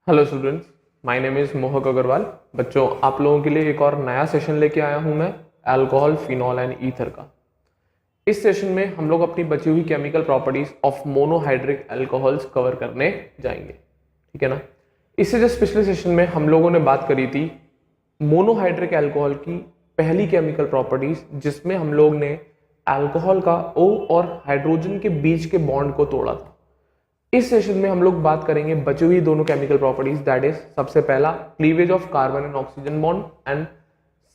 Hello students, my name is मोहक अग्रवाल। बच्चों, आप लोगों के लिए एक और नया सेशन लेके आया हूं मैं अल्कोहल, फिनॉल एंड ईथर का। इस सेशन में हम लोग अपनी बची हुई chemical properties of monohydric alcohols cover करने जाएंगे, ठीक है ना। इससे जस्ट पिछले सेशन में हम लोगों ने बात करी थी मोनोहाइड्रिक अल्कोहल की पहली केमिकल प्रॉपर्टीज, जिसमें हम लोग ने अल्कोहल का O और हाइड्रोजन के बीच के बॉन्ड को तोड़ा था। इस सेशन में हम लोग बात करेंगे बची हुई दोनों केमिकल प्रॉपर्टीज, दैट इज सबसे पहला cleavage of carbon and oxygen bond and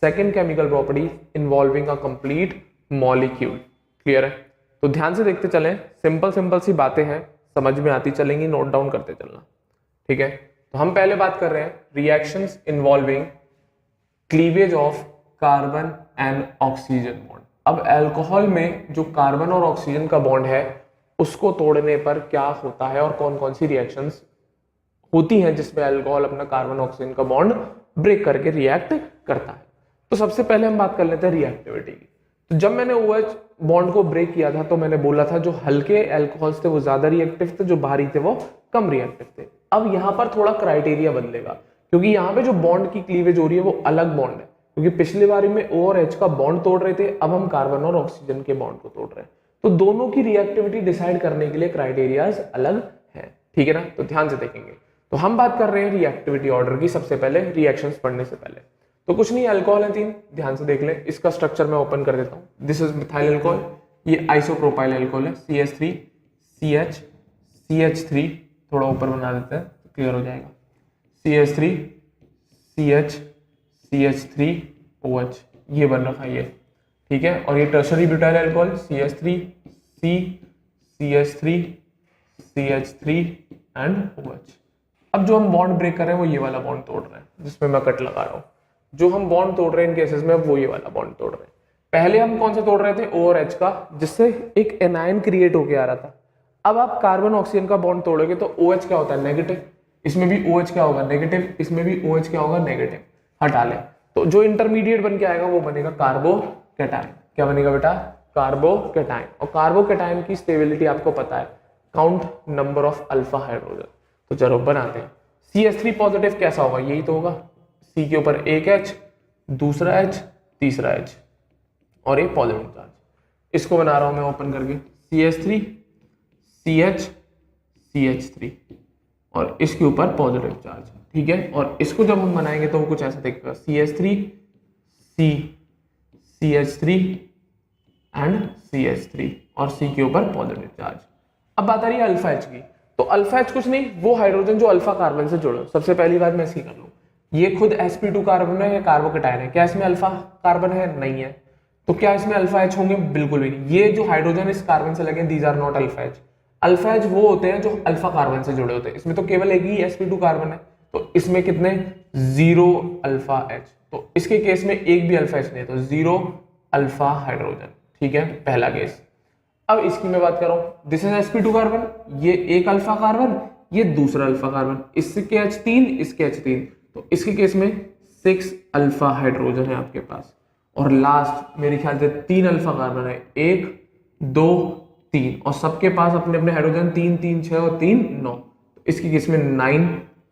second chemical property involving a complete molecule. Clear है? तो ध्यान से देखते चलें, सिंपल सिंपल सी बातें हैं, समझ में आती चलेंगी, नोट डाउन करते चलना, ठीक है। तो हम पहले बात कर रहे हैं reactions involving cleavage of carbon and oxygen bond. अब अल्कोहल में जो कार्बन और ऑक्सीजन का बॉन्ड है उसको तोड़ने पर क्या होता है और कौन कौन सी रिएक्शंस होती हैं जिसमें अल्कोहल अपना कार्बन ऑक्सीजन का बॉन्ड ब्रेक करके रिएक्ट करता है। तो सबसे पहले हम बात कर लेते हैं रिएक्टिविटी की। तो जब मैंने OH बॉन्ड को ब्रेक किया था तो मैंने बोला था जो हल्के अल्कोहल्स थे वो ज्यादा रिएक्टिव थे, जो भारी थे वो कम रिएक्टिव थे। अब यहाँ पर थोड़ा क्राइटेरिया बदलेगा, क्योंकि यहाँ पे जो बॉन्ड की क्लीवेज हो रही है वो अलग बॉन्ड है, क्योंकि पिछली बारी में O और H का बॉन्ड तोड़ रहे थे, अब हम कार्बन और ऑक्सीजन के बॉन्ड को तोड़ रहे हैं। तो दोनों की रिएक्टिविटी डिसाइड करने के लिए क्राइटेरियाज अलग हैं, ठीक है ना। तो ध्यान से देखेंगे। तो हम बात कर रहे हैं रिएक्टिविटी ऑर्डर की सबसे पहले, रिएक्शंस पढ़ने से पहले। तो कुछ नहीं, अल्कोहल है 3, ध्यान से देख लें। इसका स्ट्रक्चर मैं ओपन कर देता हूं। दिस इज मिथाइल अल्कोहल, ये आइसोप्रोपाइल अल्कोहल है, CH3 CH CH3, थोड़ा ऊपर बना देते हैं तो क्लियर हो जाएगा। CH3 CH CH3 OH, ये बन रखा है ये, ठीक है। और ये tertiary butyl alcohol CH3 C CH3 CH3 and OH। अब जो हम बॉन्ड ब्रेक कर रहे हैं वो ये वाला बॉन्ड तोड़ रहे हैं, जिसमें मैं कट लगा रहा हूं। जो हम बॉन्ड तोड़ रहे हैं इन केसेस में, अब वो ये वाला बॉन्ड तोड़ रहे हैं। पहले हम कौन सा तोड़ रहे थे? O और H का, जिससे एक एनायन क्रिएट होके आ रहा था। अब आप कार्बन ऑक्सीजन का बॉन्ड तोड़ोगे तो OH क्या होता है? नेगेटिव। इसमें भी OH क्या होगा? नेगेटिव। इसमें भी OH क्या होगा? नेगेटिव। हटा ले, तो जो इंटरमीडिएट बन के आएगा वो बनेगा कार्बोकैटायन। क्या बनेगा बेटा? कार्बोकैटायन। और कार्बोकैटायन की स्टेबिलिटी आपको पता है, count number of alpha hydrogen. तो चलो बनाते हैं। CH3 पॉजिटिव कैसा होगा? यही तो होगा, C के ऊपर एक H, दूसरा H, तीसरा H और एक पॉजिटिव चार्ज। इसको बना रहा हूं मैं ओपन करके, CH3 CH CH3 और इसके ऊपर पॉजिटिव चार्ज, ठीक है। और इसको जब हम बनाएंगे तो वो कुछ ऐसा दिखेगा, CH3 C CH3 and CH3 और C के ऊपर पॉजिटिव चार्ज। अब बात आ रही है अल्फा H की। तो अल्फा H कुछ नहीं, वो हाइड्रोजन जो अल्फा कार्बन से जुड़े। सबसे पहली बात मैं इसकी कर लूं, ये खुद sp2 कार्बन है या कार्बोकैटायन है? क्या इसमें अल्फा कार्बन है? नहीं है। तो क्या इसमें अल्फा H होंगे? बिल्कुल भी नहीं। ये जो हाइड्रोजन इस कार्बन से लगे, these are not alpha H। Alpha H वो होते हैं जो अल्फा कार्बन से जुड़े होते हैं। इसमें तो केवल एक ही sp2 कार्बन है, तो इसमें कितने? 0 अल्फा H। तो इसके केस में एक भी अल्फा H नहीं है, तो 0 अल्फा हाइड्रोजन, ठीक है, पहला केस। अब इसकी मैं बात कर रहा हूं, दिस इज sp2 कार्बन, ये एक अल्फा कार्बन, ये दूसरा अल्फा कार्बन, इसके H3 इसके H3, तो इसके केस में 6 अल्फा हाइड्रोजन है आपके पास। और लास्ट मेरे ख्याल से 3 अल्फा कार्बन है, 1 2 3, और सबके पास अपने अपने हाइड्रोजन, 3 3 6 और 3 9, तो इसके केस में 9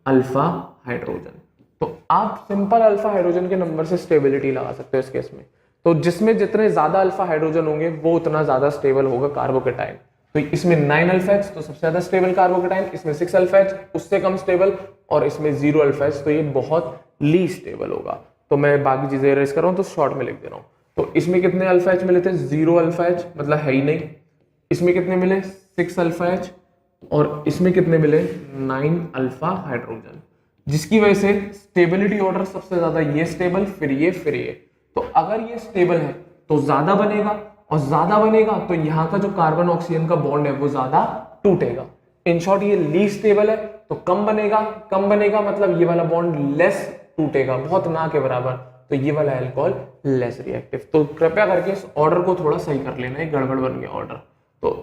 अल्फा हाइड्रोजन। तो आप सिंपल अल्फा हाइड्रोजन के नंबर से स्टेबिलिटी लगा सकते हो इस केस में। तो जिसमें जितने ज्यादा अल्फा हाइड्रोजन होंगे वो उतना ज्यादा स्टेबल होगा कार्बोकैटायन। तो इसमें 9 अल्फा H, तो सबसे ज्यादा स्टेबल कार्बोकैटायन। इसमें 6 अल्फा H, उससे कम स्टेबल, और इसमें 0 अल्फा H, तो ये बहुत लीस्ट स्टेबल होगा। तो मैं बाकी चीजें इरेज कर रहा हूं, तो शॉर्ट में लिख दे रहा हूं। तो इसमें कितने अल्फा H मिले थे? 0 अल्फा H, मतलब है ही नहीं। इसमें कितने मिले? 6 अल्फा H, और इसमें कितने मिले? 9 अल्फा हाइड्रोजन, जिसकी वजह से स्टेबिलिटी ऑर्डर सबसे ज्यादा ये स्टेबल, फिर ये, फिर ये। तो अगर ये स्टेबल है तो ज्यादा बनेगा, और ज्यादा बनेगा तो यहाँ का जो कार्बन ऑक्सीजन का बॉन्ड है वो ज्यादा टूटेगा। इन शॉर्ट ये लीस्ट स्टेबल है तो कम बनेगा, कम बनेगा मतलब ये वाला बॉन्ड लेस टूटेगा, बहुत ना के बराबर, तो ये वाला अल्कोहल लेस रिएक्टिव। तो कृपया करके इस ऑर्डर को थोड़ा सही कर लेना, एक गड़बड़ बन गया ऑर्डर। तो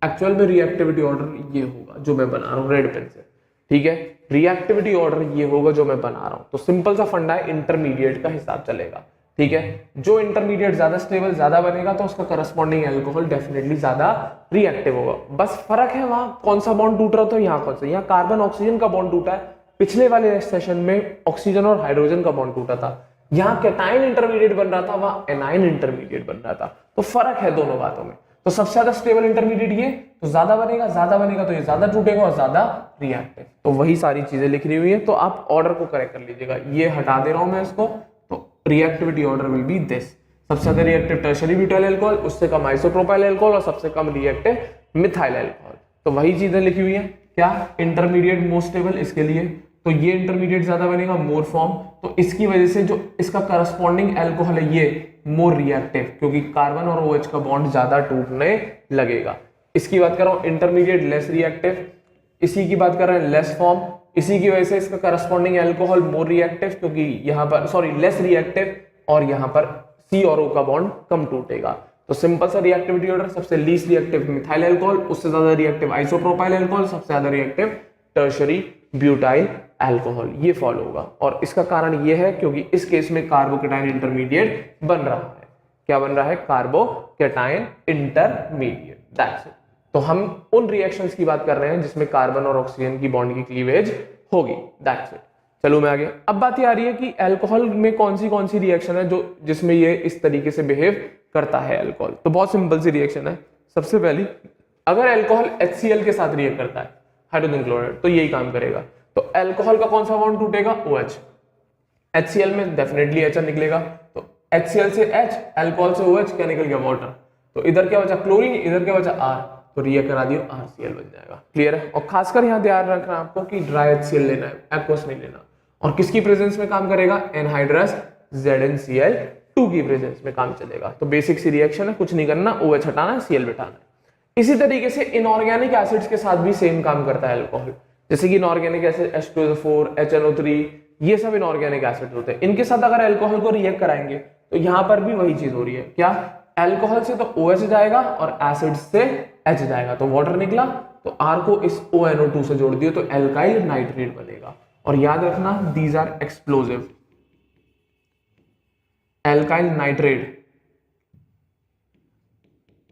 एक्चुअल में रिएक्टिविटी ऑर्डर ये होगा जो मैं बना रहा हूँ रेड पेन से, ठीक है। रिएक्टिविटी ऑर्डर ये होगा जो मैं बना रहा हूं। तो सिंपल सा फंडा है, इंटरमीडिएट का हिसाब चलेगा, ठीक है। जो इंटरमीडिएट ज्यादा स्टेबल ज्यादा बनेगा तो उसका करस्पॉन्डिंग अल्कोहल डेफिनेटली ज्यादा रिएक्टिव होगा। बस फर्क है वहां कौन सा बॉन्ड टूट रहा था, यहाँ कौन सा, यहाँ कार्बन ऑक्सीजन का बॉन्ड टूटा है, पिछले वाले सेशन में ऑक्सीजन और हाइड्रोजन का बॉन्ड टूटा था, यहाँ कैटायन इंटरमीडिएट बन रहा था, वहां एनायन इंटरमीडिएट बन रहा था। तो फर्क है दोनों बातों में। तो सबसे ज्यादा स्टेबल इंटरमीडिएट ये, तो ज्यादा बनेगा तो ये ज्यादा टूटेगा और ज्यादा रिएक्टिव। तो वही सारी चीजें लिखी हुई है, तो आप ऑर्डर को करेक्ट कर लीजिएगा। ये हटा दे रहा हूं मैं इसको, तो reactivity order will be this. सबसे ज्यादा रिएक्टिव टर्शियरी ब्यूटाइल अल्कोहल, उससे कम आइसोप्रोपाइल अल्कोहल और सबसे कम रिएक्टिव मिथाइल अल्कोहल। तो वही चीजें लिखी हुई है। क्या इंटरमीडिएट मोस्ट स्टेबल, इसके लिए तो ये इंटरमीडिएट ज्यादा बनेगा, मोर फॉर्म, तो इसकी वजह से जो इसका करस्पॉन्डिंग अल्कोहल है ये मोर रिएक्टिव, क्योंकि कार्बन और OH का बॉन्ड ज्यादा टूटने लगेगा। इसकी बात कर रहा हूं इंटरमीडिएट लेस रिएक्टिव, इसी की बात कर रहे हैं लेस फॉर्म, इसी की वजह से इसका करस्पॉन्डिंग अल्कोहल मोर रिएक्टिव, क्योंकि यहाँ पर लेस रिएक्टिव और यहाँ पर C और O का बॉन्ड कम टूटेगा। तो सिंपल सा रिएक्टिविटी ऑर्डर, सबसे लीस्ट रिएक्टिव मिथाइल अल्कोहल, उससे ज्यादा रिएक्टिव आइसोप्रोपाइल अल्कोहल, सबसे ज्यादा रिएक्टिव टर्शियरी ब्यूटाइल अल्कोहल, ये फॉलो होगा। और इसका कारण ये है क्योंकि इस केस में कार्बोकेटायन इंटरमीडिएट बन रहा है। क्या बन रहा है? Carbocation intermediate, that's it. तो हम उन रिएक्शंस की बात कर रहे हैं जिसमें कार्बन और ऑक्सीजन की बॉन्ड की क्लीवेज होगी, दैट्स इट। चलो मैं आगे। अब बात ये आ रही है कि अल्कोहल में कौन सी रिएक्शन है जो जिसमें ये इस तरीके से बिहेव करता है अल्कोहल। तो बहुत सिंपल सी रिएक्शन है। सबसे पहली, अगर अल्कोहल HCl के साथ रिएक्ट करता है, हाइड्रोजन क्लोराइड, तो यही काम करेगा। तो अल्कोहल का कौन सा बॉन्ड टूटेगा? OH। HCl में डेफिनेटली H निकलेगा, तो HCl से H, अल्कोहल से OH, क्या निकल गया? वाटर। तो इधर क्या बचा? क्लोरीन, इधर क्या बचा? R, तो रिएक्ट करा दियो, RCl बन जाएगा। क्लियर है? और खासकर यहाँ ध्यान रखना आपको कि ड्राई HCl लेना है, एक्वस नहीं लेना। और किसकी प्रेजेंस में काम करेगा? एनहाइड्रस ZnCl2 की प्रेजेंस में काम चलेगा। तो बेसिक सी रिएक्शन है, कुछ नहीं करना, OH हटाना है, Cl बिठाना है। इसी तरीके से इनऑर्गेनिक एसिड्स के साथ भी सेम काम करता है अल्कोहल। जैसे कि इनऑर्गेनिक एसिड H2SO4, HNO3, ये सब इनऑर्गेनिक एसिड होते हैं। इनके साथ अगर अल्कोहल को रिएक्ट कराएंगे तो यहाँ पर भी वही चीज हो रही है। क्या? अल्कोहल से तो OH जाएगा और एसिड से H जाएगा, तो वाटर निकला, तो R को इस ONO2 से जोड़ दियो तो एल्काइल नाइट्रेट बनेगा। और याद रखना, these are explosive. Alkyl nitrate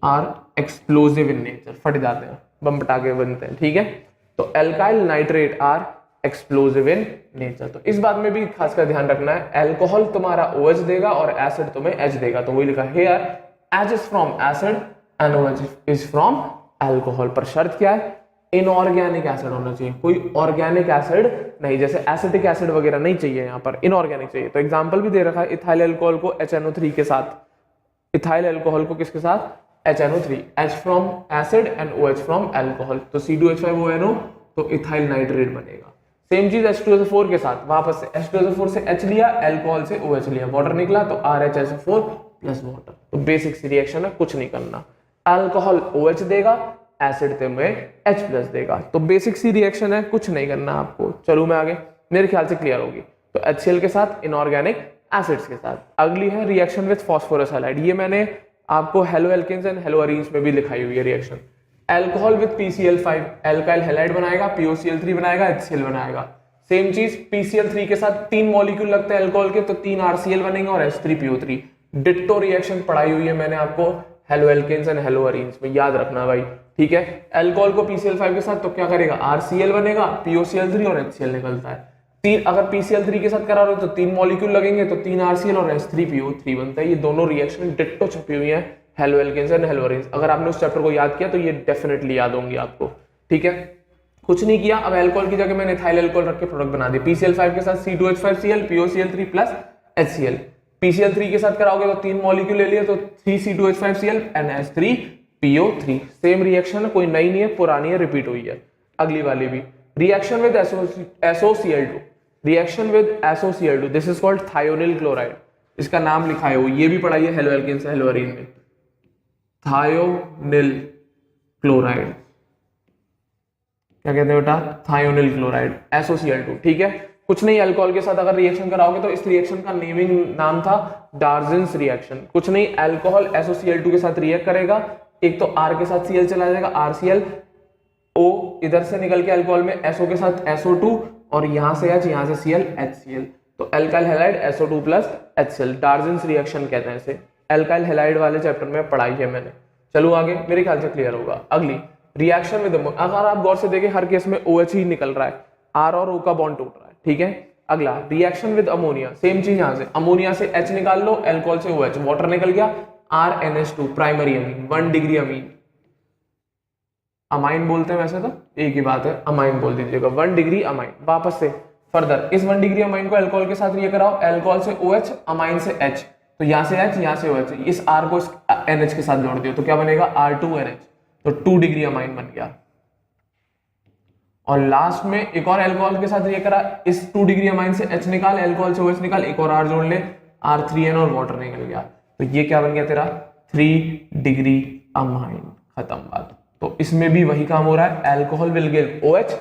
are explosive in nature, फट जाते हैं, बम पटाखे बनते हैं, ठीक है। तो alkyl nitrate are explosive in nature. तो इस बात में भी खासकर ध्यान रखना है, अल्कोहल तुम्हारा OH देगा और एसिड तुम्हें H देगा। तो वही लिखा है here, H is from acid and OH is from alcohol. पर शर्त क्या है? इनऑर्गेनिक एसिड होना चाहिए, कोई ऑर्गेनिक एसिड नहीं, जैसे एसिटिक एसिड वगैरह नहीं चाहिए, यहाँ पर इनऑर्गेनिक चाहिए। तो एग्जांपल भी दे रखा है, इथाइल अल्कोहल को HNO3 के साथ, इथाइल अल्कोहल को किसके साथ? HNO3, H from acid and OH from alcohol, तो C2H5ONO, तो इथाइल नाइट्रेट बनेगा। सेम चीज H2SO4 के साथ, वापस से H2SO4 से H लिया, अल्कोहल से OH लिया, वाटर निकला, तो RHSO4 प्लस वाटर। तो बेसिक सी रिएक्शन है, कुछ नहीं करना। अल्कोहल OH देगा, एसिड तुम्हें H प्लस देगा। तो बेसिक सी रिएक्शन है, कुछ नहीं करना आपको। चलो मैं आगे, मेरे ख्याल से क्लियर होगी। तो HCl के साथ, इनऑर्गेनिक एसिड्स के साथ। अगली है रिएक्शन विद फास्फोरस हैलाइड। ये मैंने आपको halo alkanes and halo arenes में भी लिखाई हुई है reaction. Alcohol with PCl5, alkyl halide बनाएगा, POCl3 बनाएगा, HCl बनाएगा। सेम चीज PCl3 के साथ 3 मॉलिक्यूल लगते हैं अल्कोहल के, तो 3 RCl बनेंगे और H3PO3। डिट्टो रिएक्शन पढ़ाई हुई है मैंने आपको halo alkanes and halo arenes में, याद रखना भाई, ठीक है। अल्कोहल को PCl5 के साथ तो क्या करेगा? RCl बनेगा, POCl3 और HCl निकलता है। अगर PCl3 के साथ करा रहे हो तो 3 मॉलिक्यूल लगेंगे, तो 3 RCl और H3PO3 बनता है। ये दोनों रिएक्शन डिट्टो छपी हुई है halo alkanes and halo arenes. अगर आपने उस चैप्टर को याद किया तो ये डेफिनेटली याद होंगी आपको, ठीक है। कुछ नहीं किया, अब अल्कोहल की जगह मैंने इथाइल अल्कोहल रख के प्रोडक्ट बना दी। PCl5 के साथ C2H5Cl, POCl3 plus HCl। PCl3 के साथ कराओगे तो 3 मॉलिक्यूल ले लिए, तो 3C2H5Cl and H3PO3। Same reaction है, कोई नई नहीं है, पुरानी है, रिपीट हुई है। अगली वाली भी reaction with SOCl2, reaction with SOCl2, this is called thionyl chloride. इसका नाम लिखा है वो, ये भी पढ़ाई है हेलो एल्केन्स हेलो अरीन में, थायोनिल क्लोराइड। क्या कहते हैं बेटा? थायोनिल क्लोराइड, SOCl2, ठीक है। कुछ नहीं, अल्कोहल के साथ अगर रिएक्शन कराओगे तो इस रिएक्शन का नेमिंग नाम था डार्जेंस रिएक्शन। कुछ नहीं, अल्कोहल SOCl2 के साथ रिएक्ट करेगा, एक तो R के साथ Cl चला जाएगा, RCl, O इधर से निकल के अल्कोहल में SO के साथ SO2 और यहां से H, यहां से Cl, HCl, तो alkyl halide SO2 plus HCl, डार्जेंस reaction कहते हैं इसे। अल्काइल हैलाइड वाले चैप्टर में पढ़ाई है मैंने। चलो आगे, मेरे ख्याल से क्लियर होगा। अगली रिएक्शन विद, अगर आप गौर से देखें हर केस में OH ही निकल रहा है। आर और ओ का बॉन्ड टूट रहा है, ठीक है। अगला रिएक्शन विद अमोनिया, सेम चीज यहां से, अमोनिया से H निकाल लो, अल्कोहल से OH, वाटर निकल गया, RNH2 primary amine, 1 degree amine, amine बोलते हैं वैसे तो एक ही बात है, अमाइन बोल दीजिएगा, 1 डिग्री अमाइन। वापस से फर्दर इस 1 डिग्री अमाइन को अल्कोहल के साथ रिएक्ट कराओ, अल्कोहल से OH, अमाइन से H, तो यहाँ से H, यहाँ से OH, इस R को इस NH के साथ जोड़ दियो तो क्या बनेगा R2NH, तो 2 डिग्री अमाइन बन गया। और लास्ट में एक और अल्कोहल के साथ रिएक्ट करा, इस 2 डिग्री अमाइन से H निकाल, अल्कोहल से OH निकाल, एक और R जोड़ ले, R3N और वाटर निकल गया, तो ये क्या बन गया तेरा 3 डिग्री अमाइन, खत्म बात। तो इसमें भी वही काम हो रहा है, अल्कोहल विल गिव OH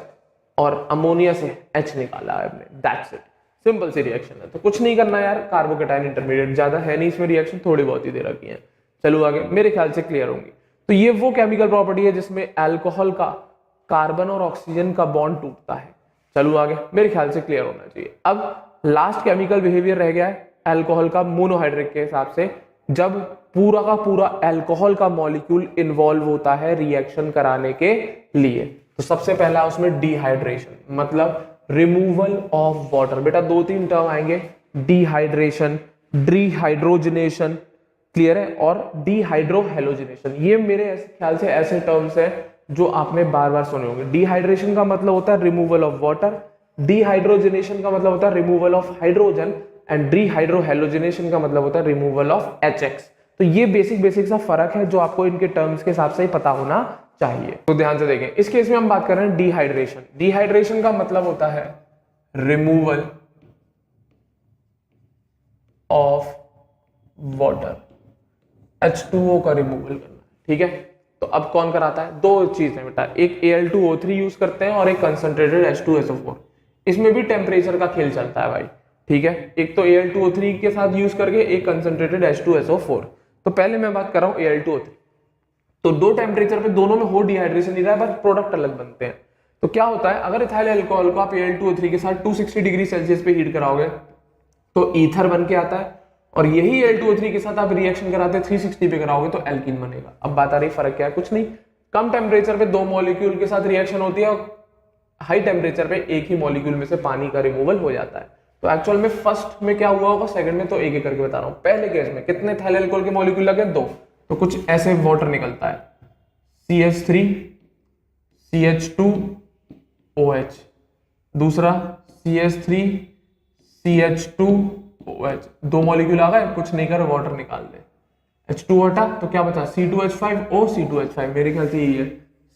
और अमोनिया से H निकाला है हमने, दैट्स इट, सिंपल सी रिएक्शन है। तो कुछ नहीं करना यार, कार्बोकेटाइन इंटरमीडिएट, ज्यादा है नहीं इसमें रिएक्शन, थोड़ी बहुत ही दे रखी है। चलो आगे, मेरे ख्याल से क्लियर होंगी। तो ये वो केमिकल प्रॉपर्टी है जिसमें अल्कोहल का कार्बन और ऑक्सीजन का बॉन्ड टूटता है। चलो आगे, मेरे ख्याल से क्लियर होना चाहिए। अब लास्ट केमिकल बिहेवियर रह गया है अल्कोहल का मोनोहाइड्रिक के हिसाब से, जब पूरा का पूरा अल्कोहल का मॉलिक्यूल इन्वॉल्व होता है रिएक्शन कराने के लिए। तो सबसे पहला उसमें डिहाइड्रेशन, मतलब रिमूवल ऑफ वाटर। बेटा 2-3 टर्म आएंगे, डिहाइड्रेशन, डिहाइड्रोजनेशन, क्लियर है, और डिहाइड्रोहेलोजनेशन। ये मेरे ख्याल से ऐसे टर्म्स है जो आपने बार बार सुने होंगे। डिहाइड्रेशन का मतलब होता है रिमूवल ऑफ वाटर, डिहाइड्रोजनेशन का मतलब होता है removal of hydrogen, and dehydrohalogenation का मतलब होता है रिमूवल ऑफ HX। तो ये बेसिक सा फर्क है जो आपको इनके टर्म्स के हिसाब से ही पता होना चाहिए। तो ध्यान से देखें, इस केस में हम बात कर रहे हैं डिहाइड्रेशन। डिहाइड्रेशन का मतलब होता है रिमूवल ऑफ वाटर, H2O का रिमूवल करना, ठीक है। तो अब कौन कराता है, दो चीज है बेटा, एक Al2O3 यूज करते हैं और एक कंसंट्रेटेड H2SO4। इसमें भी टेम्परेचर का खेल चलता है भाई, ठीक है। एक तो Al2O3 के साथ यूज करके एक कंसंट्रेटेड H2SO4। तो पहले मैं बात कर रहा हूं Al2O3। तो दो टेम्परेचर पे दोनों में हो डिहाइड्रेशन नहीं रहा है, बस प्रोडक्ट अलग बनते हैं। तो क्या होता है, अगर इथाइल अल्कोहल को आप Al2O3 के साथ 260 डिग्री सेल्सियस पे हीट कराओगे तो ईथर बन के आता है, और यही Al2O3 के साथ आप रिएक्शन कराते 360 पे कराओगे तो एल्कीन बनेगा। अब बात आ रही फर्क क्या है, कुछ नहीं, कम टेम्परेचर पे दो मॉलिक्यूल के साथ रिएक्शन होती है और हाई टेम्परेचर पे एक ही मॉलिक्यूल में से पानी का रिमूवल हो जाता है। तो एक्चुअल में फर्स्ट में क्या हुआ होगा, सेकंड में तो एक एक करके बता रहा हूं। पहले केस में कितने इथाइल अल्कोहल के मॉलिक्यूल लगे, 2, तो कुछ ऐसे वाटर निकलता है, CH3 CH2OH, दूसरा CH3 CH2OH, दो मॉलिक्यूल आ गए, कुछ नहीं कर वाटर निकाल दे, H2 हटा तो क्या बचा, C2H5O C2H5, मेरे ख्याल से यही है,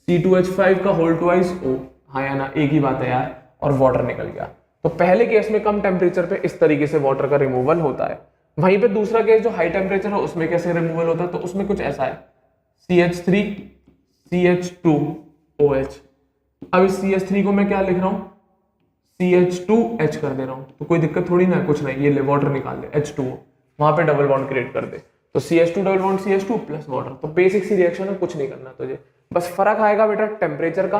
C2H5 का होल ट्वाइस O, हाँ या ना, एक ही बात है यार, और वाटर निकल गया। तो पहले केस में कम टेम्परेचर पे इस तरीके से वाटर का रिमूवल होता है। वहीं पे दूसरा केस जो हाई टेम्परेचर है उसमें कैसे रिमूवल होता है, तो उसमें कुछ ऐसा है, CH3 CH2OH। अब इस CH3 को मैं क्या लिख रहा हूं, CH2H कर दे रहा हूं, तो कोई दिक्कत थोड़ी ना है, कुछ नहीं, ये ले वाटर निकाल दे, H2O, वहां पे डबल बॉन्ड क्रिएट कर दे, तो CH2 double bond CH2 plus water. तो बेसिक सी रिएक्शन है, कुछ नहीं करना तुझे, बस फर्क आएगा बेटा टेम्परेचर का,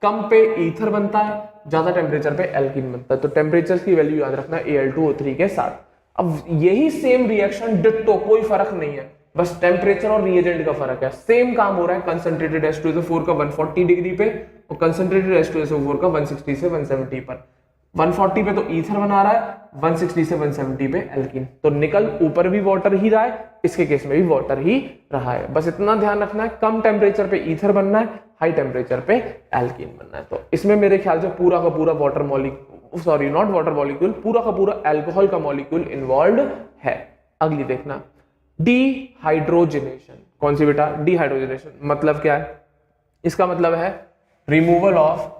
कम पे ईथर बनता है, ज्यादा टेम्परेचर पे एल्कीन बनता है। तो टेम्परेचर की वैल्यू याद रखना Al2O3 के साथ। अब यही सेम रिएक्शन डिट्टो, कोई फर्क नहीं है, बस टेम्परेचर और रिएजेंट का फर्क है, सेम काम हो रहा है। कंसंट्रेटेड H2SO4 का 140 डिग्री पे और कंसंट्रेटेड H2SO4 का 160 से 170 पर। 140 पे तो ईथर बना रहा है, 160 से 170 पे एल्कीन। तो निकल ऊपर भी वाटर ही रहा है, इसके केस में भी वाटर ही रहा है। बस इतना ध्यान रखना है, कम टेम्परेचर पे ईथर बनना है, हाई टेम्परेचर पे एल्कीन बनना है। तो इसमें मेरे ख्याल से पूरा का पूरा water molecule, sorry not water molecule, पूरा का पूरा अल्कोहल का मॉलिक्यूल इन्वॉल्व है। अगली देखना, डिहाइड्रोजनेशन। कौन सी बेटा, डिहाइड्रोजनेशन मतलब क्या है, इसका मतलब है removal of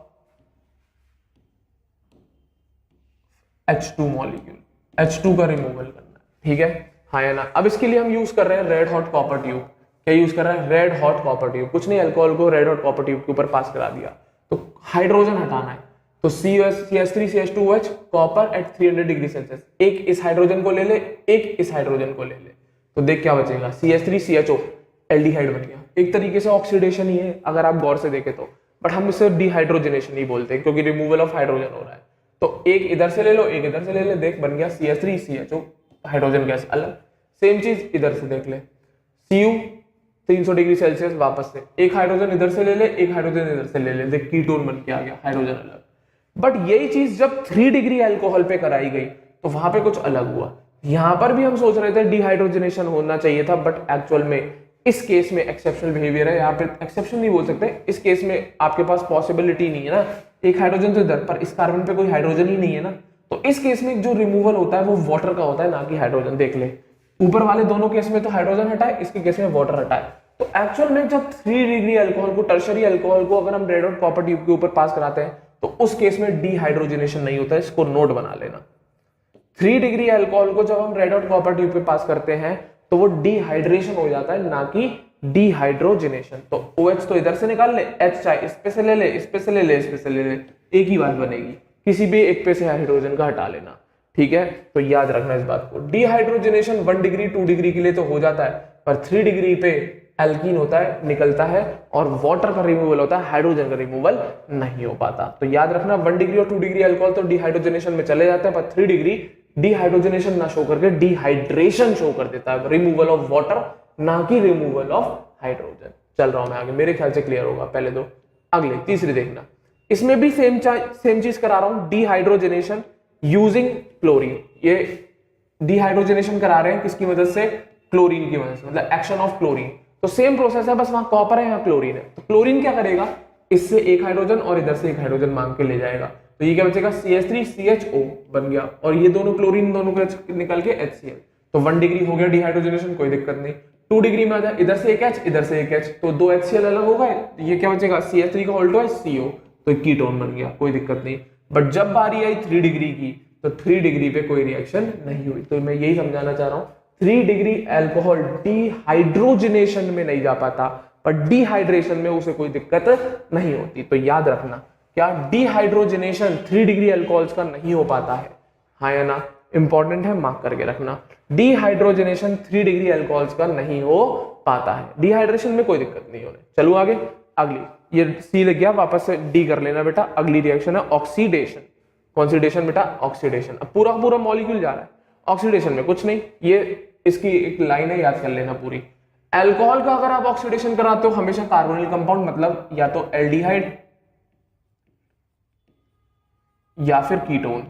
H2 molecule, H2 का रिमूवल करना, ठीक है, हाँ या ना। अब इसके लिए हम यूज कर रहे हैं रेड हॉट कॉपर ट्यूब। क्या यूज कर रहे हैं, रेड हॉट कॉपर ट्यूब। कुछ नहीं, अल्कोहल को रेड हॉट कॉपर ट्यूब के ऊपर पास करा दिया, तो हाइड्रोजन हटाना है, तो CH3 CH2OH copper eight 300 degree Celsius, एक इस हाइड्रोजन को ले ले, एक इस हाइड्रोजन को ले ले, तो देख क्या बचेगा, CH3 CHO, एल्डिहाइड बन गया। एक तरीके से ऑक्सीडेशन ही है अगर आप गौर से देखें तो, बट हम इसे डिहाइड्रोजनेशन ही बोलते हैं क्योंकि रिमूवल ऑफ हाइड्रोजन हो रहा है। तो एक इधर से ले लो, एक इधर से ले ले, देख बन गया CH3 CHO, हाइड्रोजन गैस अलग। सेम चीज इधर से देख ले, Cu 300 डिग्री सेल्सियस, वापस से एक हाइड्रोजन इधर से ले ले, एक हाइड्रोजन इधर से ले ले, देख कीटोन बन के आ गया, हाइड्रोजन अलग। बट यही चीज जब 3 डिग्री अल्कोहल पे कराई गई तो वहां पे कुछ अलग हुआ। यहां पर भी हम सोच रहे थे डिहाइड्रोजनेशन होना चाहिए था, बट एक्चुअल में इस केस में एक्सेप्शनल बिहेवियर है। यहाँ पे एक्सेप्शन नहीं बोल सकते, इस केस में आपके पास पॉसिबिलिटी नहीं है ना, एक हाइड्रोजन तो इधर, पर इस कार्बन पे कोई हाइड्रोजन ही नहीं है ना, तो इस केस में जो रिमूवल होता है वो वाटर का होता है, ना कि हाइड्रोजन। देख ले, ऊपर वाले दोनों केस में तो हाइड्रोजन हटाए, इसके केस में वाटर हटाए। तो एक्चुअल में जब 3 डिग्री अल्कोहल को, टर्शरी अल्कोहल को अगर हम रेड हॉट कॉपर ट्यूब के ऊपर पास कराते हैं तो उस केस में डिहाइड्रोजनेशन नहीं होता है, इसको नोट बना लेना। 3 डिग्री अल्कोहल को जब हम रेड हॉट कॉपर ट्यूब पे पास करते हैं तो वो डिहाइड्रेशन हो जाता है, ना कि डिहाइड्रोजनेशन। तो OH तो इधर से निकाल ले, H चाहे इस पे से ले ले, इस पे से ले ले, इस पे से ले ले, एक ही बात बनेगी, किसी भी एक पे से हाइड्रोजन का हटा लेना। ठीक है, तो याद रखना इस बात को। डिहाइड्रोजनेशन 1 डिग्री 2 डिग्री के लिए तो हो जाता है, पर 3 डिग्री पे एल्कीन होता है, निकलता है, और वाटर का रिमूवल होता है, हाइड्रोजन का रिमूवल नहीं हो पाता। तो याद रखना 1 डिग्री और 2 डिग्री अल्कोहल तो डिहाइड्रोजनेशन में चले जाते हैं, पर 3 डिग्री डिहाइड्रोजनेशन ना शो करके डिहाइड्रेशन शो कर देता है, रिमूवल ऑफ वाटर, ना कि रिमूवल ऑफ हाइड्रोजन। चल रहा हूं मैं आगे, मेरे ख्याल से क्लियर होगा। पहले दो, अगले तीसरी देखना, इसमें भी सेम चीज करा रहा हूं, डिहाइड्रोजनेशन यूजिंग क्लोरीन। ये डिहाइड्रोजनेशन करा रहे हैं किसकी मदद से? क्लोरीन की मदद से, मतलब एक्शन ऑफ क्लोरीन। तो सेम प्रोसेस है, बस वहां कॉपर है, यहाँ क्लोरीन है। तो क्लोरीन क्या करेगा, इससे एक हाइड्रोजन और इधर से एक हाइड्रोजन मांग के ले जाएगा, तो ये क्या बचेगा, CH3CHO बन गया, और ये दोनों क्लोरीन दोनों के निकल के HCl। तो 1 डिग्री हो गया डिहाइड्रोजनेशन, कोई दिक्कत नहीं। 2 डिग्री में आ जाए, इधर से एक H, इधर से एक H, तो 2 HCl अलग हो गए, ये क्या बचेगा, CH3 का होल्ड है CO, तो कीटोन बन गया, कोई दिक्कत नहीं। बट जब बारी आई 3 डिग्री की, तो 3 डिग्री पे कोई रिएक्शन नहीं हुई। तो मैं यही समझाना चाह रहा हूं, 3 डिग्री अल्कोहल डिहाइड्रोजनेशन में नहीं जा पाता, पर डिहाइड्रेशन में उसे कोई दिक्कत नहीं होती। तो याद रखना, क्या डिहाइड्रोजनेशन 3 डिग्री अल्कोहल्स का नहीं हो पाता है, हाँ या ना? इंपॉर्टेंट है, मार्क करके रखना। डिहाइड्रोजनेशन 3 डिग्री अल्कोहल्स का नहीं हो पाता है, डिहाइड्रेशन में कोई दिक्कत नहीं होने। चलो आगे, अगली, ये C लग गया, वापस से D कर लेना बेटा। अगली रिएक्शन है ऑक्सीडेशन। कॉन्सिडेशन बेटा, ऑक्सीडेशन। अब पूरा पूरा मॉलिक्यूल जा रहा है ऑक्सीडेशन में, कुछ नहीं, ये इसकी एक लाइन है, याद कर लेना पूरी। अल्कोहल का अगर आप ऑक्सीडेशन कराते हो, हमेशा कार्बोनिल कंपाउंड, मतलब या तो एल्डिहाइड या फिर कीटोन,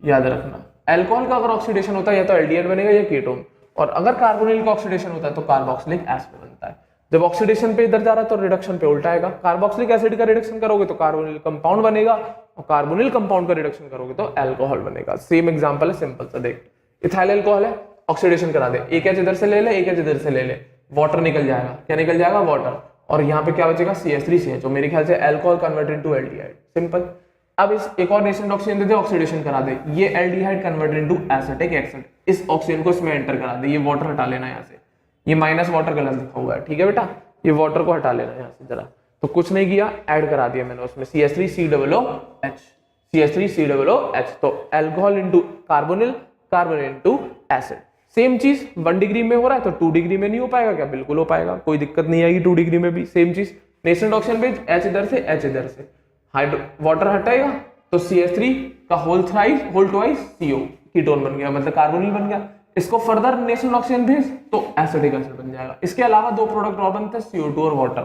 याद रखना। अल्कोहल का अगर ऑक्सीडेशन होता है या तो एल्डिहाइड बनेगा या कीटोन, और अगर कार्बोनिल का ऑक्सीडेशन होता है तो कार्बोक्सिलिक एसिड बनता है। जब ऑक्सीडेशन पे इधर जा रहा है तो रिडक्शन पे उल्टा आएगा। कार्बोक्सिलिक एसिड का रिडक्शन करोगे तो कार्बोनिल कंपाउंड बनेगा, और कार्बोनिल कंपाउंड का रिडक्शन करोगे तो अल्कोहल बनेगा। सेम एग्जांपल है, सिंपल सा देख, इथाइल अल्कोहल है, ऑक्सीडेशन करा दे, एक H इधर से ले ले, एक H इधर से ले ले, वाटर निकल जाएगा। क्या निकल जाएगा? वाटर। और यहाँ पे क्या बचेगा? CH3CH, मेरे ख्याल से alcohol converted to aldehyde, simple. अब इस एक और नेशनल ऑक्सीजन दे दे, ऑक्सीडेशन करा दे, ये aldehyde converted into acetic acid, इस ऑक्सीजन को इसमें एंटर करा दे, ये वाटर हटा लेना यहाँ से, ये माइनस वाटर गलत लिखा हुआ है, ठीक है बेटा, ये वाटर को हटा लेना यहाँ से जरा। तो कुछ नहीं किया, ऐड करा दिया मैंने उसमें CH3COOH, CH3COOH, तो alcohol into carbonyl, carbonyl into acid. Same चीज 1 डिग्री में हो रहा है तो 2 डिग्री में नहीं हो पाएगा क्या? बिल्कुल हो पाएगा, कोई दिक्कत नहीं आएगी 2 डिग्री में भी। सेम चीज नेशनल ऑक्सीजन बेस, H इधर से H इधर से, वाटर हटाएगा तो CH3 का होल ट्वाइस CO, कीटोन बन गया, मतलब कार्बोनिल बन गया। इसको फर्दर नेशनल ऑक्सीजन भेज तो एसिटिक एसिड बन जाएगा। इसके अलावा 2 प्रोडक्ट और बनते हैं, CO2 और वाटर।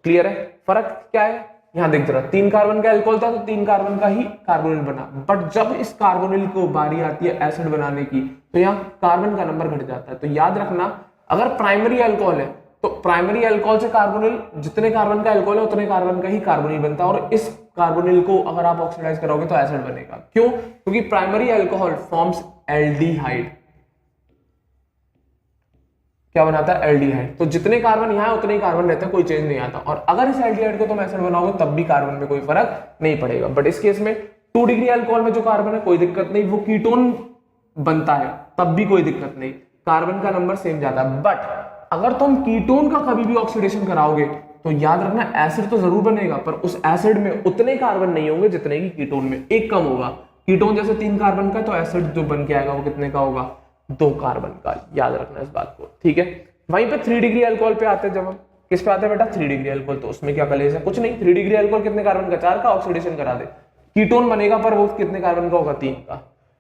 क्लियर है? फर्क क्या है यहाँ देख जरा, 3 कार्बन का अल्कोहल था तो 3 कार्बन का ही कार्बोनिल बना, बट जब इस कार्बोनिल को बारी आती है एसिड बनाने की तो यहाँ कार्बन का नंबर घट जाता है। तो याद रखना, अगर प्राइमरी अल्कोहल है तो प्राइमरी अल्कोहल से कार्बोनिल, जितने कार्बन का अल्कोहल है उतने कार्बन का ही कार्बोनिल बनता है, और इस कार्बोनिल को अगर आप ऑक्सीडाइज करोगे तो एसिड बनेगा। क्यों? क्योंकि प्राइमरी अल्कोहल फॉर्म्स एल्डिहाइड। क्या बनाता है? एल्डिहाइड। तो जितने कार्बन यहाँ है उतने ही कार्बन रहते हैं, कोई चेंज नहीं आता। और अगर इस एल्डिहाइड को तुम एसिड बनाओगे तब भी कार्बन में कोई फर्क नहीं पड़ेगा। बट इस केस में 2 डिग्री अल्कोहल में जो कार्बन है कोई दिक्कत नहीं, वो कीटोन बनता है तब भी कोई दिक्कत नहीं, कार्बन का नंबर सेम जाता है। बट अगर तुम कीटोन का कभी भी ऑक्सीडेशन कराओगे तो याद रखना एसिड तो जरूर बनेगा, पर उस एसिड में उतने कार्बन नहीं होंगे जितने की कीटोन में, एक कम होगा। कीटोन जैसे 3 कार्बन का, तो एसिड जो बन के आएगा वो कितने का होगा? 2 कार्बन का। याद रखना इस बात को, ठीक है। वहीं पे 3 डिग्री अल्कोहल पे आते हैं, जब हम किस पे आते हैं बेटा? 3 डिग्री अल्कोहल। तो उसमें क्या कलेश है? कुछ नहीं, 3 डिग्री अल्कोहल कितने कार्बन का? 4 का, ऑक्सीडेशन करा दे, कीटोन बनेगा, पर वो कितने कार्बन का होगा? 3 का।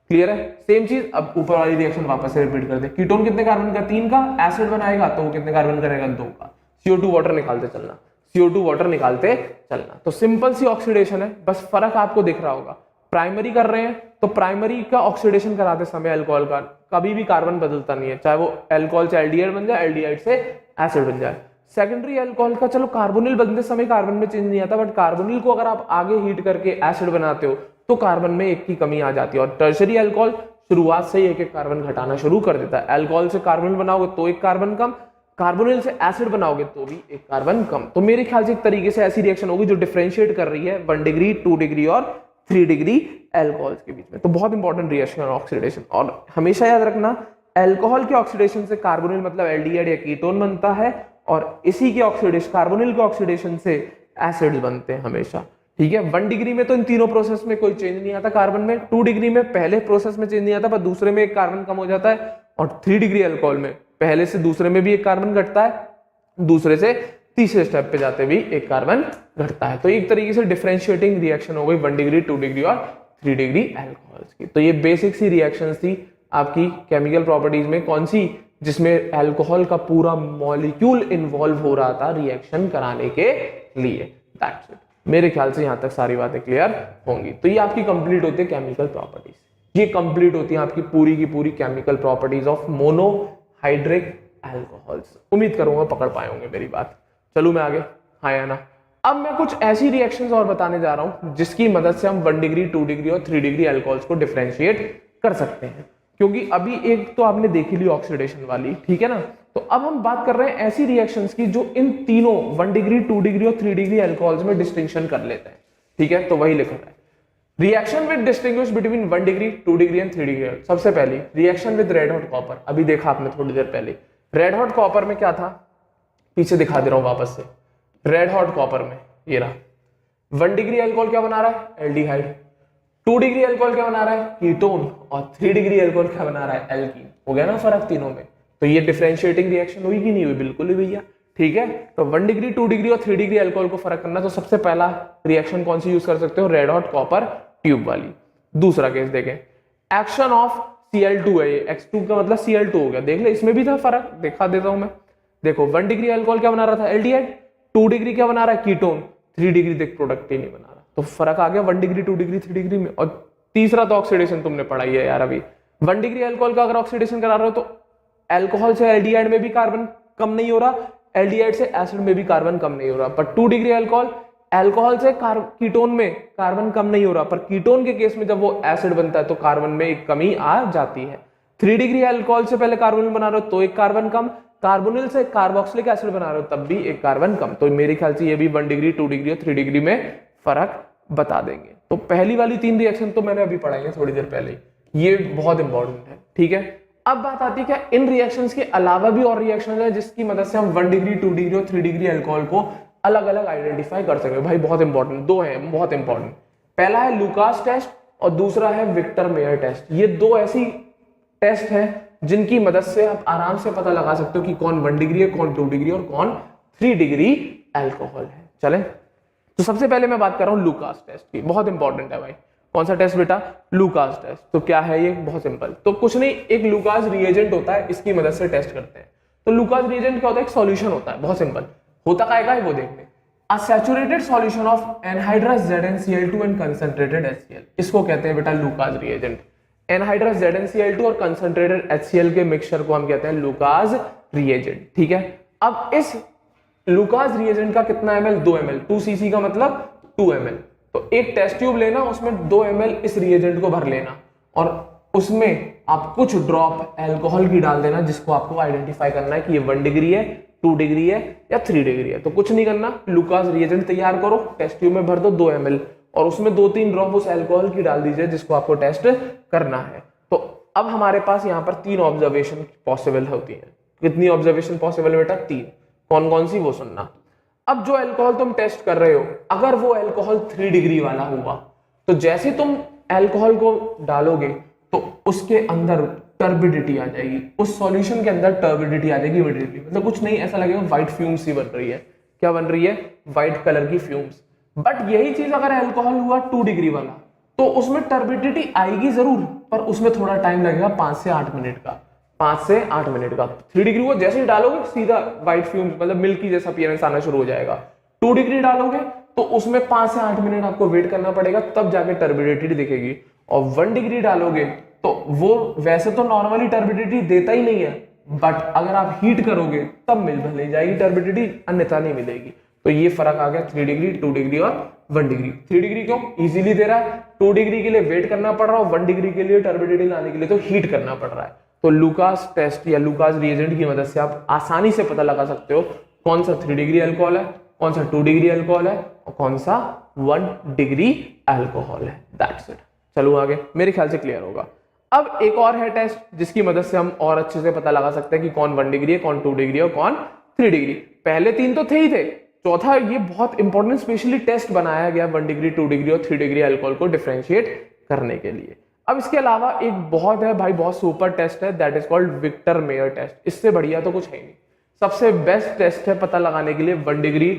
क्लियर है? सेम चीज अब ऊपर वाली रिएक्शन वापस से रिपीट कर दे, कीटोन कितने कार्बन का? 3 का, एसिड बनाएगा तो वो कितने कार्बन करेगा? 2 का। CO2 वाटर निकालते चलना, CO2 वाटर निकालते चलना। तो सिंपल सी ऑक्सीडेशन है, बस फर्क आपको दिख रहा होगा। प्राइमरी कर रहे हैं तो प्राइमरी का ऑक्सीडेशन कराते समय अल्कोहल का कभी भी कार्बन बदलता नहीं है, चाहे वो अल्कोहल से एल्डिहाइड बन जाए, एल्डिहाइड से एसिड बन जाए। सेकेंडरी अल्कोहल का चलो कार्बोनिल बनते समय कार्बन में चेंज नहीं आता, बट कार्बोनिल को अगर आप आगे हीट करके एसिड बनाते हो तो कार्बन में एक की कमी आ जाती है। और टर्शरी अल्कोहल शुरुआत से ही एक एक कार्बन घटाना शुरू कर देता है। अल्कोहल से कार्बन बनाओगे तो एक कार्बन कम, कार्बोनिल से एसिड बनाओगे तो भी एक कार्बन कम। तो मेरे ख्याल से एक तरीके से ऐसी रिएक्शन होगी जो डिफरेंशिएट कर रही है 1 डिग्री, 2 डिग्री और 3 डिग्री अल्कोहल्स के बीच में। तो बहुत इंपॉर्टेंट रिएक्शन है ऑक्सीडेशन। और हमेशा याद रखना, अल्कोहल के ऑक्सीडेशन से कार्बोनिल मतलब एल्डिहाइड या कीटोन बनता है, और इसी के ऑक्सीडेशन, कार्बोनिल के ऑक्सीडेशन से एसिड्स बनते हैं हमेशा। ठीक है, 1 डिग्री में तो इन तीनों प्रोसेस में कोई चेंज नहीं आता कार्बन में, 2 डिग्री में पहले प्रोसेस में चेंज नहीं आता पर दूसरे में एक कार्बन कम हो जाता है, और 3 डिग्री अल्कोहल में पहले से दूसरे में भी एक कार्बन घटता है, दूसरे से तीसरे स्टेप पे जाते भी एक कार्बन घटता है। तो एक तरीके से डिफरेंशिएटिंग रिएक्शन हो गई 1 डिग्री, 2 डिग्री और 3 डिग्री अल्कोहल्स की। तो ये बेसिक सी रिएक्शंस थी आपकी केमिकल प्रॉपर्टीज में। कौन सी? जिसमें अल्कोहल का पूरा मॉलिक्यूल इन्वॉल्व हो रहा था रिएक्शन कराने के लिए। That's it. मेरे ख्याल से यहां तक सारी बातें क्लियर होंगी। तो ये आपकी कंप्लीट होती है केमिकल प्रॉपर्टीज, ये कंप्लीट होती है आपकी पूरी की पूरी chemical properties of monohydric alcohols. उम्मीद करूंगा पकड़ पाए होंगे मेरी बात। चलूं मैं आगे, हाँ या ना? अब मैं कुछ ऐसी रिएक्शंस और बताने जा रहा हूं जिसकी मदद से हम 1 डिग्री, 2 डिग्री और 3 डिग्री अल्कोहल्स को डिफरेंशिएट कर सकते हैं। क्योंकि अभी एक तो आपने देखी ली ऑक्सीडेशन वाली, ठीक है ना? तो अब हम बात कर रहे हैं ऐसी रिएक्शंस की जो इन तीनों 1 डिग्री, 2 डिग्री और 3 डिग्री अल्कोहल्स में डिस्टिंक्शन कर लेते हैं। ठीक है, तो वही लिखा है reaction with distinguish between 1 degree, 2 degree and 3 degree. सबसे पहली reaction with red hot copper, अभी देखा आपने थोड़ी देर पहले। रेड हॉट कॉपर में क्या था, पीछे दिखा दे रहा हूं वापस से। रेड हॉट कॉपर में ये रहा, 1 डिग्री अल्कोहल क्या बना रहा है? एल्डिहाइड। 2 डिग्री अल्कोहल क्या बना रहा है? कीटोन। और 3 डिग्री अल्कोहल क्या बना रहा है? एल्कीन। हो गया ना फर्क तीनों में? तो ये डिफरेंशिएटिंग रिएक्शन हुई कि नहीं हुई? बिल्कुल ही भैया। ठीक है, तो 1 डिग्री, 2 डिग्री और 3 डिग्री अल्कोहल को फर्क करना, तो सबसे पहला रिएक्शन कौन सी यूज कर सकते हो? रेड हॉट कॉपर ट्यूब वाली। दूसरा केस देखें, एक्शन ऑफ Cl2 है, ये X2 का मतलब Cl2 हो गया। देख ले, इसमें भी था फर्क, दिखा देता हूं मैं। देखो 1 डिग्री अल्कोहल क्या बना रहा था? एल्डिहाइड। 2 डिग्री क्या बना रहा है? कीटोन। 3 डिग्री देख प्रोडक्ट ही नहीं बना रहा, तो फर्क आ गया 1 डिग्री, 2 डिग्री, 3 डिग्री में। और तीसरा तो ऑक्सीडेशन तुमने पढ़ाई है यार अभी। 1 डिग्री अल्कोहल का अगर ऑक्सीडेशन करा रहे हो तो अल्कोहल से एल्डिहाइड में भी कार्बन कम नहीं हो रहा, एल्डिहाइड से एसिड में भी कार्बन कम नहीं हो रहा। पर 2 डिग्री अल्कोहल, अल्कोहल से कीटोन में कार्बन कम नहीं हो रहा, पर कीटोन के केस में जब वो एसिड बनता है तो कार्बन में एक कमी आ जाती है। 3 डिग्री अल्कोहल से पहले कार्बोनिल बना रहे हो तो एक कार्बन कम, कार्बोनिल से कार्बोक्सिलिक एसिड बना रहे हो तब भी एक कार्बन कम। तो मेरे ख्याल से ये भी 1 डिग्री, 2 डिग्री और 3 डिग्री में फर्क बता देंगे। तो पहली वाली 3 रिएक्शन तो मैंने अभी पढ़ाई है थोड़ी देर पहले, ये बहुत इंपॉर्टेंट है। ठीक है, अब बात आती है क्या इन रिएक्शंस के अलावा भी और रिएक्शंस है जिसकी मदद से हम 1 डिग्री, 2 डिग्री और 3 डिग्री अल्कोहल को अलग अलग आइडेंटिफाई कर सकते हैं। भाई बहुत इंपॉर्टेंट, दो हैं बहुत इंपॉर्टेंट। पहला है लुकास टेस्ट और दूसरा है विक्टर मेयर टेस्ट। ये दो ऐसी टेस्ट है जिनकी मदद से आप आराम से पता लगा सकते हो कि कौन 1 डिग्री है, कौन 2 डिग्री और कौन 3 डिग्री अल्कोहल है। चले, तो सबसे पहले मैं बात कर रहा हूं लुकास टेस्ट की, बहुत इंपॉर्टेंट है भाई। कौन सा टेस्ट बेटा? Lucas test. तो क्या है ये? बहुत सिंपल, तो कुछ नहीं, एक लुकास रिएजेंट होता है, इसकी मदद से टेस्ट करते हैं। तो लुकास रिएजेंट क्या होता है? एक सॉल्यूशन होता है, बहुत सिंपल। होता क्या है वो देखते हैं। अ saturated solution of anhydrous ZnCl2 and concentrated HCl, इसको कहते हैं बेटा लुकास रिएजेंट। एनहाइड्रस ZnCl2 और कंसंट्रेटेड HCl के मिक्सचर को हम कहते हैं लुकास रिएजेंट। ठीक है, अब इस लुकास रिएजेंट का कितना ml? 2 ml। 2 cc का मतलब 2 ml। तो एक टेस्ट ट्यूब लेना, उसमें 2 ml इस रिएजेंट को भर लेना और उसमें आप कुछ ड्रॉप अल्कोहल की डाल देना, जिसको आपको आइडेंटिफाई करना है कि ये 1 डिग्री है, 2 डिग्री है या 3 डिग्री है। तो कुछ नहीं करना, लुकास रिएजेंट तैयार करो, टेस्ट ट्यूब में भर दो 2 ml और उसमें 2-3 ड्रॉप उस अल्कोहल की डाल दीजिए जिसको आपको टेस्ट करना है। तो अब हमारे पास यहाँ पर 3 ऑब्जर्वेशन पॉसिबल होती है। कितनी ऑब्जर्वेशन पॉसिबल है बेटा? 3। कौन कौन सी वो सुनना। अब जो अल्कोहल तुम टेस्ट कर रहे हो, अगर वो अल्कोहल 3 डिग्री वाला हुआ तो जैसे तुम अल्कोहल को डालोगे तो उसके अंदर टर्बिडिटी आ जाएगी, उस सॉल्यूशन के अंदर टर्बिडिटी आ जाएगी इमीडिएटली। मतलब कुछ नहीं, ऐसा लगेगा व्हाइट फ्यूम्स ही बन रही है। क्या बन रही है? व्हाइट कलर की फ्यूम्स। बट यही चीज अगर अल्कोहल हुआ 2 डिग्री वाला तो उसमें टर्बिडिटी आएगी जरूर, पर उसमें थोड़ा टाइम लगेगा, 5 से 8 मिनट का। 5 से 8 मिनट का। 3 डिग्री को जैसे ही डालोगे सीधा व्हाइट फ्यूम्स मतलब मिल्की जैसा अपीयरेंस आना शुरू हो जाएगा। 2 डिग्री डालोगे तो उसमें 5 से 8 मिनट आपको वेट करना पड़ेगा, तब जाके टर्बिडिटी दिखेगी। और 1 डिग्री डालोगे तो वो वैसे तो नॉर्मली टर्बिडिटी देता ही नहीं है, बट अगर आप हीट करोगे तब मिल जाएगी टर्बिडिटी, अन्यथा नहीं मिलेगी। तो ये फर्क आ गया 3 डिग्री, 2 डिग्री और 1 डिग्री। 3 डिग्री क्यों? इजीली दे रहा है, 2 डिग्री के लिए वेट करना पड़ रहा है, 1 डिग्री के लिए टर्बिडिटी लाने के लिए तो हीट करना पड़ रहा है। तो लुकास टेस्ट या लुकास रिएजेंट की मदद से आप आसानी से पता लगा सकते हो कौन सा 3 डिग्री अल्कोहल है, कौन सा 2 डिग्री अल्कोहल है और कौन सा 1 डिग्री अल्कोहल है। That's it. चलो आगे, मेरे ख्याल से क्लियर होगा। अब एक और है टेस्ट जिसकी मदद से हम और अच्छे से पता लगा सकते हैं कि कौन 1 डिग्री है, कौन 2 डिग्री और कौन 3 डिग्री। पहले 3 तो थे ही थे, चौथा ये बहुत इंपॉर्टेंट स्पेशली टेस्ट बनाया गया 1 डिग्री, 2 डिग्री और 3 डिग्री अल्कोहल को डिफरेंशिएट करने के लिए। अब इसके अलावा एक बहुत है भाई, बहुत सुपर टेस्ट है, that is called Victor Meyer test. इससे बढ़िया तो कुछ है नहीं, सबसे बेस्ट टेस्ट है पता लगाने के लिए 1 डिग्री,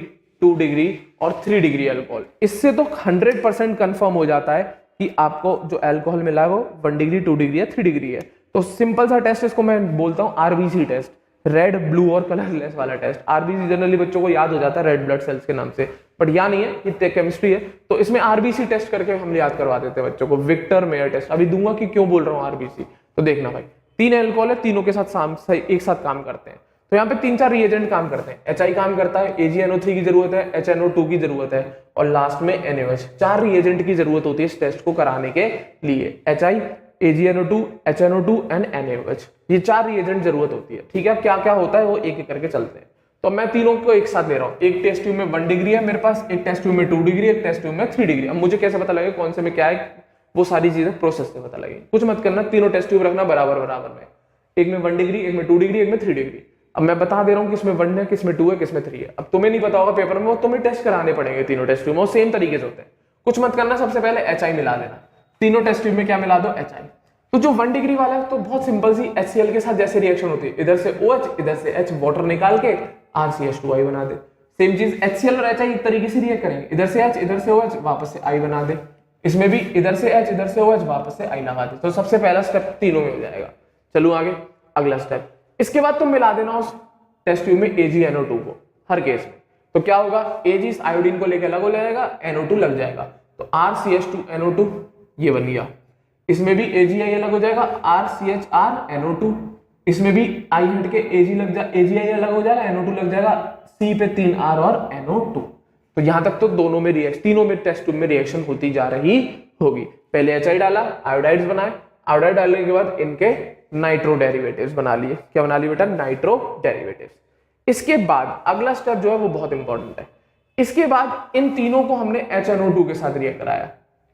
2 डिग्री और 3 डिग्री अल्कोहल। इससे तो 100% कंफर्म हो जाता है कि आपको जो अल्कोहल मिला है वो 1 डिग्री, 2 डिग्री या 3 डिग्री है। तो सिंपल सा टेस्ट, इसको मैं बोलता हूँ आरबीसी टेस्ट, रेड, ब्लू और कलरलेस वाला टेस्ट। आरबीसी जनरली बच्चों को याद हो जाता है रेड ब्लड सेल्स के नाम से, बट यहाँ नहीं है, ये केमिस्ट्री है। तो इसमें आरबीसी टेस्ट करके हम याद करवा देते हैं बच्चों को, विक्टर मेयर टेस्ट। अभी दूंगा कि क्यों बोल रहा हूँ आरबीसी, तो देखना भाई। 3 अल्कोहल है, तीनों के साथ एक साथ काम करते हैं। तो यहाँ पे 3-4 रिएजेंट काम करते हैं। HI काम करता है, AgNO3 की जरूरत है, HNO2 की जरूरत है और लास्ट में NaOH। 4 रिएजेंट की जरूरत होती है इस टेस्ट को कराने के लिए। HI, AgNO2, HNO2 and NaOH, ये 4 रिएजेंट जरूरत होती है। ठीक है, क्या क्या होता है वो एक एक करके चलते हैं। तो मैं तीनों को एक साथ ले रहा हूँ। एक टेस्ट ट्यूब में 1 डिग्री है मेरे पास, एक टेस्ट ट्यूब में 2 डिग्री, एक टेस्ट ट्यूब में 3 डिग्री। अब मुझे कैसे पता लगेगा कौन से में क्या है, वो सारी चीजें प्रोसेस से पता लगेगी। कुछ मत करना, तीनों टेस्ट ट्यूब रखना बराबर बराबर में, एक में 1 डिग्री, एक में 2 डिग्री, एक में 3 डिग्री। अब मैं बता दे रहा हूँ किसमें 1 है, किसमें 2 है, किसमें 3 है। अब तुम्हें नहीं पता होगा पेपर में, वो तुम्हें टेस्ट कराने पड़ेंगे तीनों टेस्ट ट्यूब में, सेम तरीके से होते हैं। कुछ मत करना, सबसे पहले HI मिला देना। तीनों टेस्ट ट्यूब में क्या मिला दो? HI। तो जो 1 डिग्री वाला है तो बहुत सिंपल सी HCl के साथ जैसे रिएक्शन होती है, इधर से OH, इधर से H, वाटर निकाल के RCH2I बना दे। सेम चीज HCl और HI एक तरीके से रिएक्ट करेंगे, इधर से H, इधर से OH, वापस से I बना दे। इसमें भी इधर से H, इधर से OH, वापस से I लगा दे। तो सबसे पहला स्टेप तीनों में हो जाएगा। चलो आगे, अगला स्टेप। इसके बाद तुम मिला देना उस टेस्ट ट्यूब में AgNO2 को हर केस में। तो क्या होगा, Ag इस आयोडीन को लेकर अलग हो जाएगा, NO2 लग जाएगा, तो RCH2NO2 ये बन गया। इसमें भी AgI अलग हो जाएगा, RCHRNO2। इसमें भी I हट के AgI अलग हो जाएगा, NO2 लग जाएगा, C पे 3 R और NO2। तो यहां तक तो दोनों में रिएक्शन, तीनों में टेस्ट ट्यूब में रिएक्शन होती जा रही होगी। पहले HI डाला, आयोडाइड्स बनाए, आयोडाइड डालने के बाद इनके नाइट्रो डेरिवेटिव्स बना लिए। क्या बना लिए बेटा? Nitro derivatives. इसके बाद अगला स्टेप जो है वो बहुत इंपॉर्टेंट है। इसके बाद इन तीनों को हमने HNO2 के साथ रिएक्ट कराया।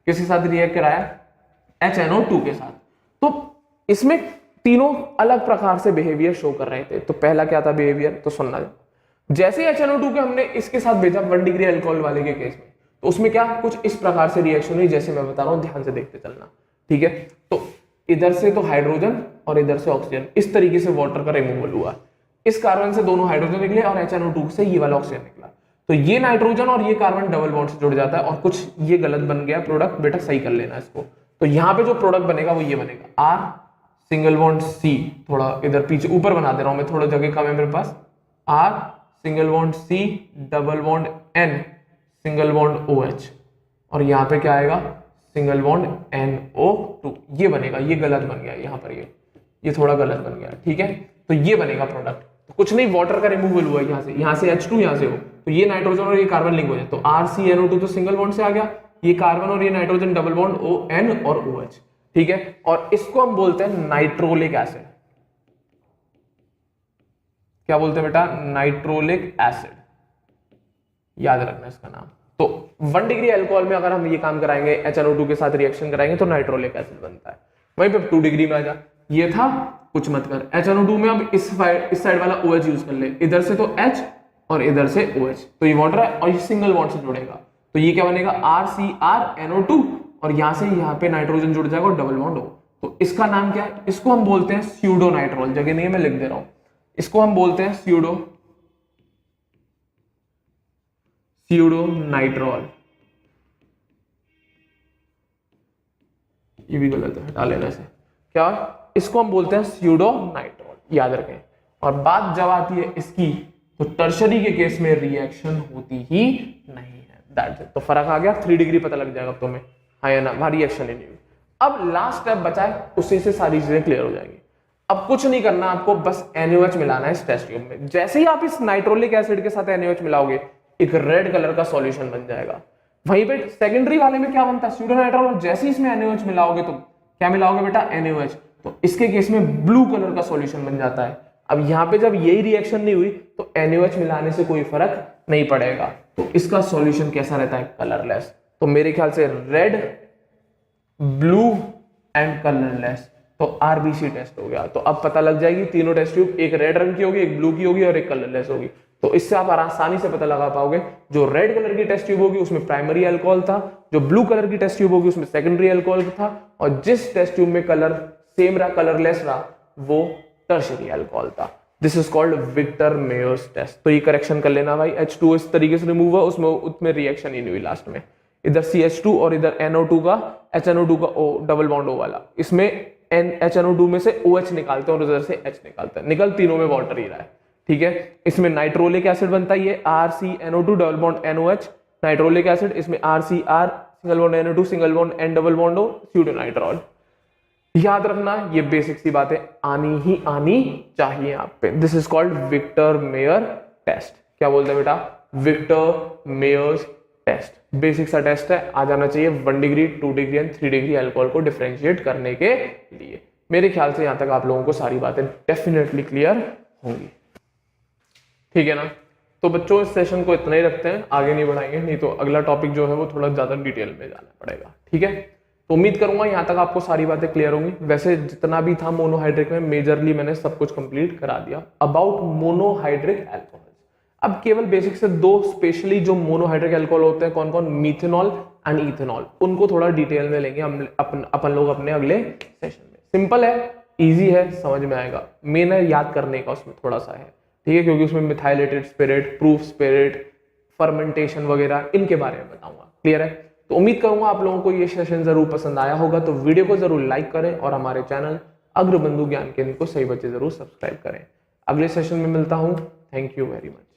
किसके साथ रिएक्ट कराया? HNO2 के साथ। तो इसमें तीनों अलग प्रकार से बिहेवियर शो कर रहे थे। तो पहला क्या था बिहेवियर, तो सुनना। जैसे HNO2 के हमने इसके साथ भेजा 1 डिग्री अल्कोहल वाले के केस में, तो उसमें क्या कुछ इस प्रकार से रिएक्शन हुई जैसे मैं बता रहा हूं, ध्यान से देखते चलना। ठीक है, तो इधर से तो हाइड्रोजन और इधर से ऑक्सीजन, इस तरीके से वाटर का रिमूवल हुआ। इस कार्बन से दोनों हाइड्रोजन निकले और HNO2 से ये वाला ऑक्सीजन निकला। तो ये नाइट्रोजन और ये कार्बन डबल बॉन्ड से जुड़ जाता है और कुछ ये गलत बन गया प्रोडक्ट, बेटा सही कर लेना इसको। तो यहाँ पे जो प्रोडक्ट बनेगा वो ये बनेगा, R सिंगल बॉन्ड C, थोड़ा इधर पीछे ऊपर बना दे रहा हूं मैं, थोड़ा जगह कम है मेरे पास। R single bond C double bond N single bond OH और यहाँ पे क्या आएगा, सिंगल बॉन्ड NO2। ये बनेगा, ये गलत बन गया यहाँ पर, ये थोड़ा गलत बन गया। ठीक है, तो ये बनेगा प्रोडक्ट। तो कुछ नहीं, वाटर का रिमूवल हुआ यहाँ से H2 यहाँ से हो, तो ये नाइट्रोजन और ये कार्बन लिंक हो जाए। तो RCNO2 तो सिंगल बॉन्ड से आ गया, ये कार्बन और ये नाइट्रोजन डबल बॉन्ड ON और OH। ठीक है, और इसको हम बोलते हैं नाइट्रोलिक एसिड। क्या बोलते हैं बेटा? नाइट्रोलिक एसिड, याद रखना इसका नाम। तो 1 डिग्री अल्कोहल में अगर हम ये काम कराएंगे, HNO2 के साथ रिएक्शन कराएंगे तो नाइट्रोलिक एसिड बनता है। वहीं पे 2 डिग्री में आ जा, ये था कुछ मत कर। HNO2 में अब इस साइड वाला OH यूज कर ले, इधर से तो H और इधर से OH, तो ये वाटर है और ये सिंगल बॉन्ड से जुड़ेगा। तो ये क्या बनेगा, RCrNO2 और यहां से यहाँ पे नाइट्रोजन जुड़ जाएगा और डबल बॉन्ड O। तो इसका नाम क्या है? इसको हम बोलते हैं स्यूडो नाइट्रोल। जगह नहीं है, मैं लिख दे रहा हूं। इसको हम बोलते हैं स्यूडो नाइट्रोल। ये भी गलत है, हटा लेना से। क्या है? इसको हम बोलते हैं स्यूडो नाइट्रोल, याद रखें। और बात जब आती है इसकी, तो टर्शरी के केस में रिएक्शन होती ही नहीं है। That's it. तो फर्क आ गया, 3 डिग्री पता लग जाएगा तुम्हें, हाँ या ना, वहां रिएक्शन ही नहीं हुई। अब लास्ट स्टेप बचा है, उसी से सारी चीजें क्लियर हो जाएंगी। अब कुछ नहीं करना आपको, बस NaOH मिलाना है इस टेस्ट ट्यूब में। जैसे ही आप इस नाइट्रोलिक एसिड के साथ NaOH मिलाओगे, एक रेड कलर का सॉल्यूशन बन जाएगा। वहीं पे सेकेंडरी वाले में क्या बनता है, स्यूडोनाइट्रॉल। जैसे ही इसमें NaOH मिलाओगे तो क्या मिलाओगे बेटा, NaOH। तो इसके केस में ब्लू कलर का सॉल्यूशन बन जाता है। अब यहाँ पे जब यही रिएक्शन नहीं हुई तो NaOH मिलाने से कोई फर्क नहीं पड़ेगा, तो इसका सॉल्यूशन कैसा रहता है, कलरलेस। तो मेरे ख्याल से रेड, ब्लू एंड कलरलेस, तो RBC टेस्ट हो गया। तो अब पता लग जाएगी तीनों टेस्ट ट्यूब, एक रेड रंग की होगी, एक ब्लू की होगी और एक कलरलेस होगी। तो इससे आप आसानी से पता लगा पाओगे, जो रेड कलर की टेस्ट ट्यूब होगी उसमें प्राइमरी अल्कोहल था, जो ब्लू कलर की टेस्ट ट्यूब होगी उसमें सेकेंडरी अल्कोहल था, और जिस टेस्ट ट्यूब में कलर सेम रहा, कलरलेस रहा, वो टर्शियरी अल्कोहल था। This is called Victor Meyer's test. तो ये करेक्शन कर लेना भाई, H2 इस तरीके से रिमूव हुआ, उसमें रिएक्शन ही नहीं हुई लास्ट में। इधर CH2 और इधर NO2 का HNO2 का O डबल बॉन्ड O वाला, इसमें HNO2 में से OH निकालते हैं और इधर से H निकालते हैं, निकल तीनों में वाटर ही रहा है, ठीक है। इसमें नाइट्रोलिक एसिड बनता है, ये RCNO2 double bond NOH nitrolic acid, इसमें RCR single bond NO2 single bond N double bond O स्यूडोनाइट्रॉल। याद रखना, ये बेसिक सी बातें आनी चाहिए आप पे। This is called Victor Meyer test. क्या बोलते हैं बेटा, विक्टर मेयर्स टेस्ट। बेसिक सा टेस्ट है, आ जाना चाहिए 1 degree 2 degree and 3 degree alcohol को डिफरेंशिएट करने के लिए। मेरे ख्याल से यहां तक आप लोगों को सारी बातें डेफिनेटली क्लियर होंगी, ठीक है ना। तो बच्चों इस सेशन को इतना ही रखते हैं, आगे नहीं बढ़ाएंगे, नहीं तो अगला टॉपिक जो है वो थोड़ा ज्यादा डिटेल में जाना पड़ेगा, ठीक है। तो उम्मीद करूंगा यहां तक आपको सारी बातें क्लियर होंगी। वैसे जितना भी था मोनोहाइड्रिक में मेजरली मैंने सब कुछ कंप्लीट करा दिया अबाउट मोनोहाइड्रिक अल्कोहल। अब केवल बेसिक से 2 स्पेशली जो मोनोहाइड्रिक अल्कोहल होते हैं, कौन कौन, मीथेनॉल एंड इथेनॉल, उनको थोड़ा डिटेल में लेंगे हम अपन लोग अपने अगले सेशन में। सिंपल है, इजी है, समझ में आएगा। मेन है याद करने का उसमें थोड़ा सा है, ठीक है, क्योंकि उसमें methylated spirit, proof spirit, fermentation वगैरह इनके बारे में बताऊंगा, क्लियर है। तो उम्मीद करूंगा आप लोगों को ये सेशन जरूर पसंद आया होगा। तो वीडियो को जरूर लाइक करें और हमारे चैनल अग्रबंधु ज्ञान केंद्र को सही बच्चे जरूर सब्सक्राइब करें। अगले सेशन में मिलता हूं, थैंक यू वेरी मच।